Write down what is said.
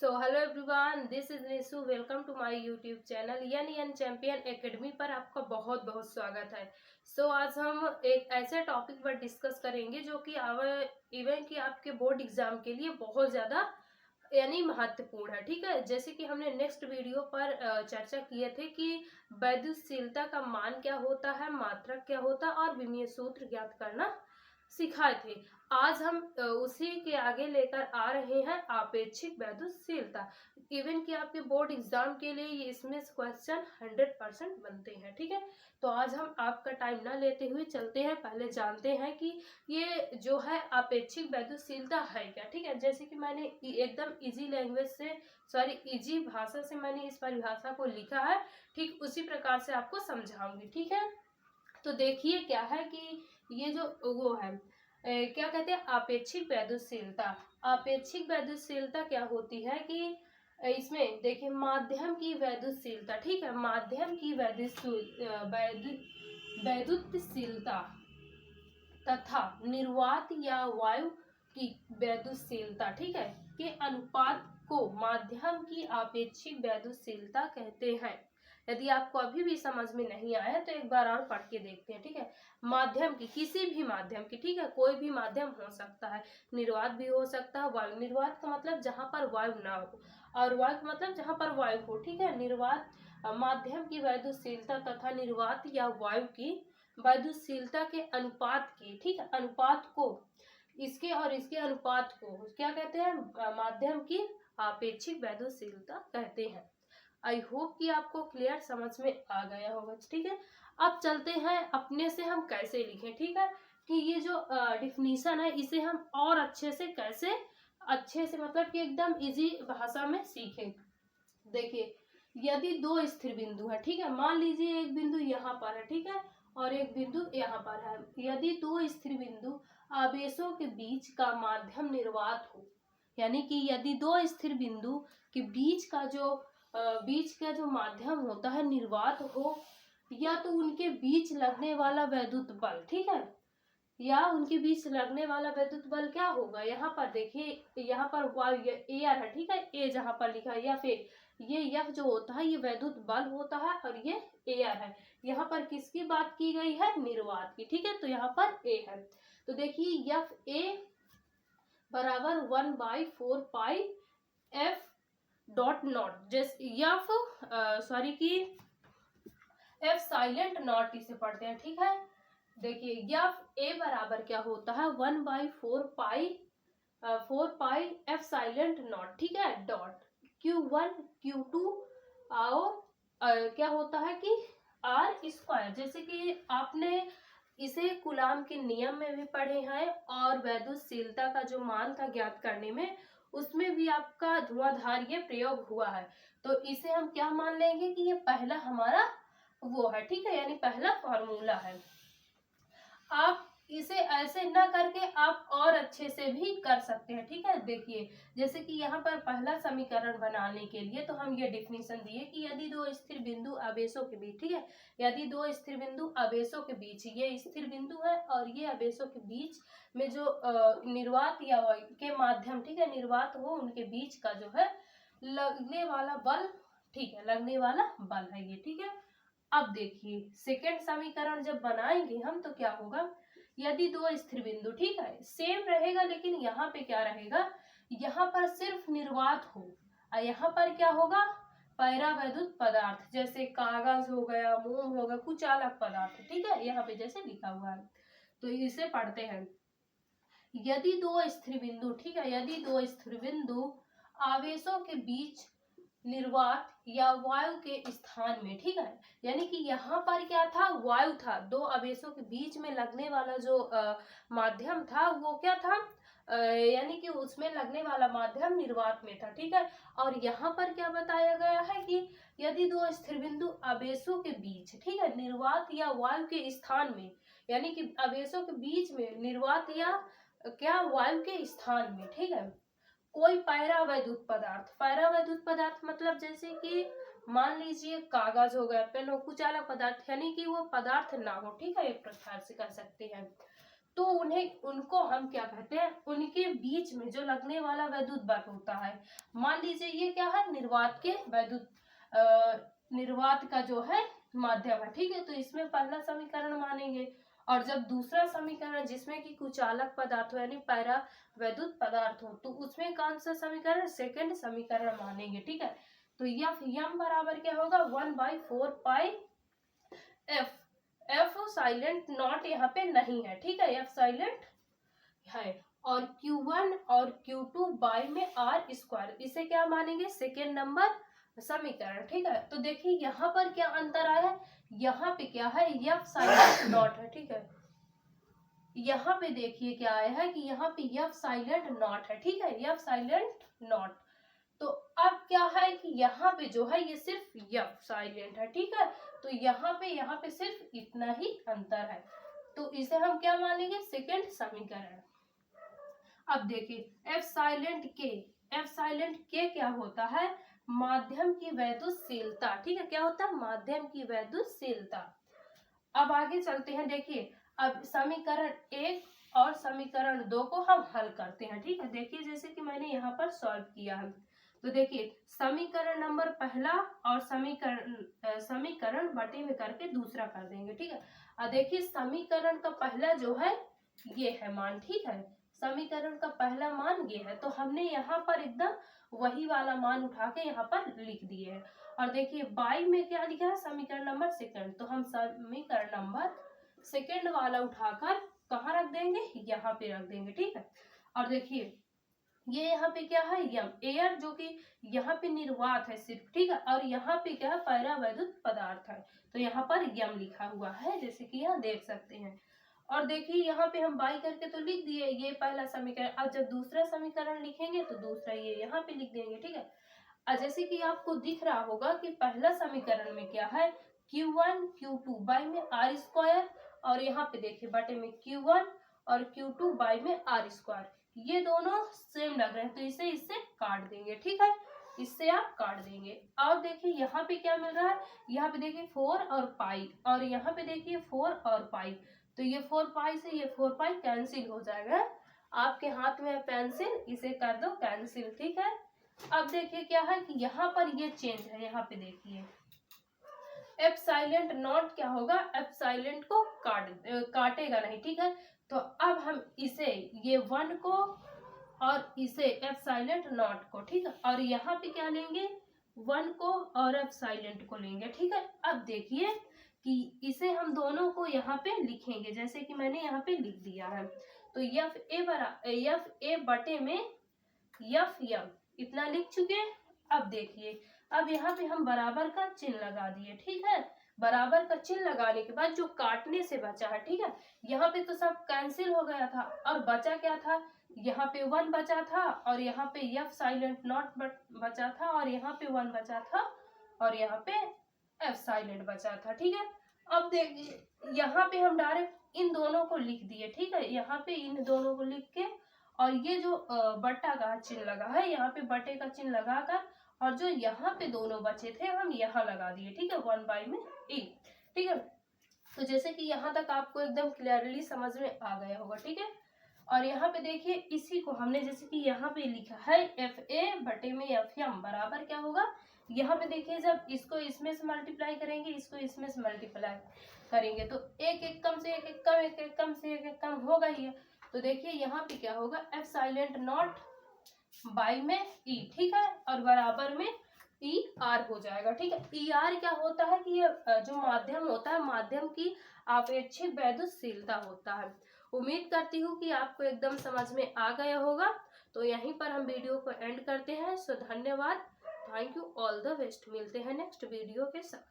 So hello everyone, this is Nishu. Welcome to my YouTube channel यन Champion Academy पर आपका बहुत बहुत स्वागत है। आज हम एक ऐसे टॉपिक पर डिस्कस करेंगे जो कि इवन कि आपके बोर्ड एग्जाम के लिए बहुत ज़्यादा महत्वपूर्ण है। ठीक है, जैसे कि हमने नेक्स्ट वीडियो पर चर्चा किए थे कि वैद्युतशीलता का मान क्या होता है, मात्रक क्या होता है और विमीय सूत्र ज्ञात करना सिखाए थे। आज हम उसी के आगे लेकर आ रहे हैं आपेक्षिक वैद्युतशीलता। इवन कि आपके बोर्ड एग्जाम के लिए ये इसमें क्वेश्चन 100% बनते हैं। ठीक है, तो आज हम आपका टाइम ना लेते हुए चलते हैं, पहले जानते हैं कि ये जो है आपेक्षिक वैद्युतशीलता है क्या। ठीक है, जैसे कि मैंने एकदम इजी लैंग्वेज से इजी भाषा से मैंने इस परिभाषा को लिखा है, ठीक उसी प्रकार से आपको समझाऊंगी। ठीक है, तो देखिए क्या है कि ये जो वो है क्या कहते हैं आपेक्षिक वैद्युतशीलता। आपेक्षिक वैद्युतशीलता क्या होती है कि इसमें देखिए माध्यम की वैद्युतशीलता। ठीक है, माध्यम की वैद्युतशीलता तथा निर्वात या वायु की वैद्युतशीलता, ठीक है, के अनुपात को माध्यम की आपेक्षिक वैद्युतशीलता कहते हैं। यदि आपको अभी भी समझ में नहीं आया तो एक बार और पढ़ के देखते हैं। ठीक है, माध्यम की, किसी भी माध्यम की, ठीक है, कोई भी माध्यम हो सकता है, निर्वात भी हो सकता है, वायु। निर्वात का मतलब जहां पर वायु ना हो, और वायु का मतलब जहां पर वायु हो। ठीक है, निर्वात माध्यम की वैद्युतशीलता तथा निर्वात या वायु की वैद्युतशीलता के अनुपात की, ठीक है, अनुपात को, इसके और इसके अनुपात को क्या कहते हैं, माध्यम की आपेक्षिक वैद्युतशीलता कहते हैं। आई होप कि आपको क्लियर समझ में आ गया होगा। ठीक है, अब चलते हैं अपने से हम कैसे लिखें। ठीक है, कि ये जो डिफिनीशन है इसे हम और अच्छे से मतलब कि एकदम इजी भाषा में सीखें। देखिए, यदि दो स्थिर बिंदु है, ठीक है, मान लीजिए एक बिंदु यहाँ पर है, ठीक है, और एक बिंदु यहाँ पर है। यदि दो स्थिर बिंदु आवेशों के बीच का माध्यम निर्वात हो, यानी कि यदि दो स्थिर बिंदु के बीच का जो माध्यम होता है निर्वात हो, या तो उनके बीच लगने वाला वैद्युत बल, ठीक है, या उनके बीच लगने वाला वैद्युत बल क्या होगा। यहाँ पर देखिए, यहाँ पर वायु ए आर है, ठीक है, ए जहाँ पर लिखा है, या फिर ये यह जो होता है ये वैद्युत बल होता है और ये ए आर है। यहाँ पर किसकी बात की गई है, निर्वात की। ठीक है, तो यहाँ पर ए है, तो देखिए एफ ए बराबर 1/4 एफ डॉट नॉट, जैसे एफ साइलेंट नॉट इसे पढ़ते हैं। ठीक है, देखिए एफ ए बराबर क्या होता है 1/4 एफ साइलेंट नॉट, ठीक है, डॉट Q1 Q2 और क्या होता है कि आर स्क्वायर। जैसे कि आपने इसे कूलाम के नियम में भी पढ़े हैं और वैद्युतशीलता का जो मान था ज्ञात करने में, उसमें भी आपका धुआंधार ये प्रयोग हुआ है। तो इसे हम क्या मान लेंगे कि ये पहला हमारा वो है, ठीक है, यानी पहला फॉर्मूला है। आप इसे ऐसे ना करके आप और अच्छे से भी कर सकते हैं। ठीक है, देखिए जैसे कि यहाँ पर पहला समीकरण बनाने के लिए तो हम ये डिफिनीशन दिए कि यदि दो स्थिर बिंदु आवेशों के बीच, ठीक है, यदि दो स्थिर बिंदु आवेशों के बीच, ये स्थिर बिंदु है और ये आवेशों के बीच में जो निर्वात या के माध्यम, ठीक है, निर्वात हो, उनके बीच का जो है लगने वाला बल, ठीक है, लगने वाला बल है ये। ठीक है, अब देखिए सेकेंड समीकरण जब बनाएंगे हम तो क्या होगा, यदि दो स्थिर बिंदु, ठीक है, सेम रहेगा, लेकिन यहाँ पे क्या रहेगा, यहाँ पर सिर्फ निर्वात हो और यहाँ पर क्या होगा, पैरावैद्युत पदार्थ, जैसे कागज हो गया, मोम हो गया, कुछ अलग पदार्थ। ठीक है, यहाँ पे जैसे लिखा हुआ है, तो इसे पढ़ते हैं। यदि दो स्थिर बिंदु, ठीक है, यदि दो स्थिर बिंदु आवेशों के बीच निर्वात या वायु के स्थान में, ठीक है, यानी कि यहाँ पर क्या था, वायु था, दो आवेशों के बीच में लगने वाला जो माध्यम था वो क्या था, यानी कि उसमें लगने वाला माध्यम निर्वात में था। ठीक है, और यहाँ पर क्या बताया गया है कि यदि दो स्थिर बिंदु आवेशों के बीच, ठीक है, निर्वात या वायु के स्थान में, यानी कि आवेशों के बीच में निर्वात या क्या वायु के स्थान में, ठीक है, कोई पैरावैद्युत पदार्थ, पैरावैद्युत पदार्थ मतलब जैसे कि मान लीजिए कागज हो गया, पेन हो, कुछ अलग पदार्थ, यानी कि वो पदार्थ ना हो, ठीक है, एक प्रकार से कह सकते हैं। तो उनको हम क्या कहते हैं, उनके बीच में जो लगने वाला वैद्युत बल होता है, मान लीजिए ये क्या है, निर्वात के वैद्युत निर्वात का जो है माध्यम है, ठीक है। तो इसमें पहला समीकरण मानेंगे, और जब दूसरा समीकरण जिसमें कि कुचालक पदार्थ हो यानी पैरा वैद्युत पदार्थ हो, तो उसमें कौन सा समीकरण, सेकंड समीकरण मानेंगे, ठीक है। तो एफ एम बराबर क्या होगा, 1/4 पाई एफ। एफ साइलेंट नॉट यहाँ पे नहीं है, ठीक है, एफ साइलेंट है। और Q1 और Q2 बाय में आर स्क्वायर, इसे क्या मानेंगे, सेकेंड नंबर समीकरण, ठीक है। तो देखिए यहाँ पर क्या अंतर आया है, यहाँ पे क्या है, एफ साइलेंट नॉट है, ठीक है। यहाँ पे देखिए क्या आया है कि यहाँ पे एफ साइलेंट नॉट है, ठीक है, एफ साइलेंट नॉट। तो अब क्या है कि यहाँ पे जो है ये सिर्फ एफ साइलेंट है, ठीक है। तो यहाँ पे सिर्फ इतना ही अंतर है, तो इसे हम क्या मानेंगे, सेकेंड समीकरण। अब देखिए एफ साइलेंट के क्या होता है, माध्यम की वैद्युतशीलता, ठीक है, क्या होता है, माध्यम की वैद्युतशीलता। अब आगे चलते हैं, देखिए अब समीकरण 1 और समीकरण 2 को हम हल करते हैं, ठीक है। देखिए जैसे कि मैंने यहाँ पर सॉल्व किया है, तो देखिए समीकरण नंबर पहला और समीकरण बटे में करके दूसरा कर देंगे, ठीक है। अब देखिए समीकरण का पहला जो है ये है मान, ठीक है, समीकरण का पहला मान ये है, तो हमने यहाँ पर एकदम वही वाला मान उठा के यहाँ पर लिख दिए है। और देखिए बाई में क्या लिखा है, समीकरण नंबर सेकंड, तो हम समीकरण नंबर सेकंड वाला उठाकर कहाँ रख देंगे, यहाँ पे रख देंगे, ठीक है। और देखिए ये यहाँ पे क्या है, यम एयर, जो कि यहाँ पे निर्वात है सिर्फ, ठीक है, और यहाँ पे क्या है, पैरा वैद्युत पदार्थ है, तो यहाँ पर यम लिखा हुआ है, जैसे कि यहाँ देख सकते हैं। और देखिए यहाँ पे हम बाई करके तो लिख दिए ये पहला समीकरण, अब जब दूसरा समीकरण लिखेंगे तो दूसरा ये यहाँ पे लिख देंगे, ठीक है। जैसे कि आपको दिख रहा होगा कि पहला समीकरण में क्या है, Q1 Q2 बाई में आर स्क्वायर, और यहाँ पे देखिए बटे में Q1 और Q2 बाई में आर स्क्वायर, ये दोनों सेम लग रहे हैं, तो इसे इससे काट देंगे, ठीक है, इससे आप काट देंगे। और देखिए यहाँ पे क्या मिल रहा है, यहाँ पे देखिए 4 और पाई, और यहाँ पे देखिए 4 और पाई, तो ये 4 पाई से ये 4 पाई कैंसिल हो जाएगा, आपके हाथ में है पेंसिल, इसे कर दो कैंसिल, ठीक है। अब देखिए क्या है कि यहाँ पर ये चेंज है, यहाँ पे देखिए एफ साइलेंट नॉट क्या होगा, एफ साइलेंट को काटेगा नहीं, ठीक है। तो अब हम इसे ये 1 को और इसे एफ साइलेंट नॉट को, ठीक है, और यहाँ पे क्या लेंगे, 1 को और एफ साइलेंट को लेंगे, ठीक है। अब देखिए कि इसे हम दोनों को यहाँ पे लिखेंगे, जैसे कि मैंने यहाँ पे लिख दिया है, तो एफ ए बटे में एफ एम इतना लिख चुके। अब देखिए अब यहाँ पे हम बराबर का चिन्ह लगा दिए, ठीक है। बराबर का चिन्ह लगाने के बाद जो काटने से बचा है, ठीक है, यहाँ पे तो सब कैंसिल हो गया था, और बचा क्या था, यहाँ पे 1 बचा था, और यहाँ पे एफ साइलेंट नॉट बचा था, और यहाँ पे 1 बचा था, और यहाँ पे एफ साइलेंट बचा था, ठीक है। अब देखिए यहाँ पे हम डायरेक्ट इन दोनों को लिख दिए, ठीक है, यहाँ पे इन दोनों को लिख के, और ये जो बट्टा का चिन्ह लगा है, यहाँ पे बटे का चिन्ह लगाकर, और जो यहाँ पे दोनों बचे थे हम यहाँ लगा दिए, ठीक है, 1 बाई में e, ठीक है। तो जैसे कि यहाँ तक आपको एकदम क्लियरली समझ में आ गया होगा, ठीक है। और यहाँ पे देखिए इसी को हमने जैसे कि यहाँ पे लिखा है एफ ए बटे में एफ एम बराबर क्या होगा, यहाँ पे देखिए जब इसको इसमें से मल्टीप्लाई करेंगे, इसको इसमें से मल्टीप्लाई करेंगे, तो एक एक कम से एक एक कम, एक एक कम से एक एक कम होगा ही। तो देखिए यहाँ पे क्या होगा, एफ साइलेंट नॉट बाई में ई, ठीक है, और बराबर में ई आर हो जाएगा, ठीक है। ई आर क्या होता है कि ये जो माध्यम होता है, माध्यम की आपेक्षिक वैद्युतशीलता होता है। उम्मीद करती हूँ कि आपको एकदम समझ में आ गया होगा। तो यहीं पर हम वीडियो को एंड करते हैं। सो धन्यवाद, thank you, all the best. मिलते हैं नेक्स्ट वीडियो के साथ।